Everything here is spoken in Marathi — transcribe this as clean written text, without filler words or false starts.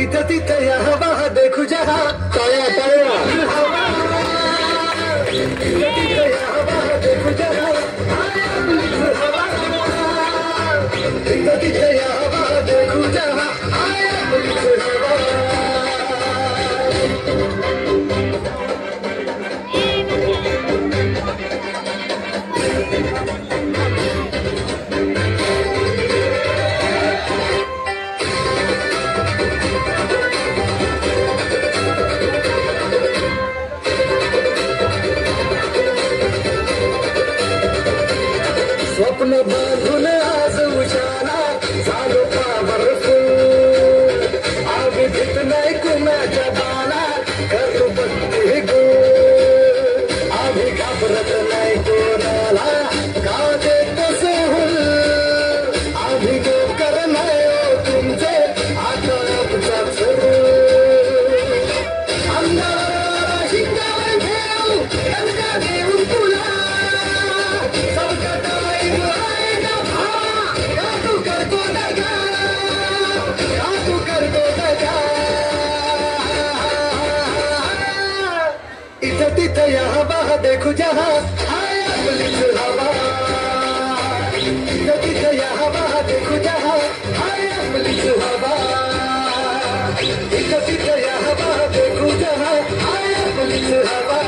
इथं तिथं या हवा देखू जहा टाळ्या टाळ्या देखू जहा इथं तिथं या हवा देखू जहा स्वप्न बांधून आज उशाला झालो पॉवरफुल आम्ही भीत नाही कुणाच्या बाला करू बंदी गो आम्ही घाबरत नाही कोणाला का देतो सोहूल आम्ही नोकर नाही हो तुमचे आता आमचा सुरू अंगाला शिंगावर घेऊ अंगा देऊ तुला इथं तिथं या हवा देखू जहा आया पुलिस हवा इथं तिथं या हवा देखू जहा आया पुलिस हवा इथं तिथं या हवा देखू जहा आया पुलिस हवा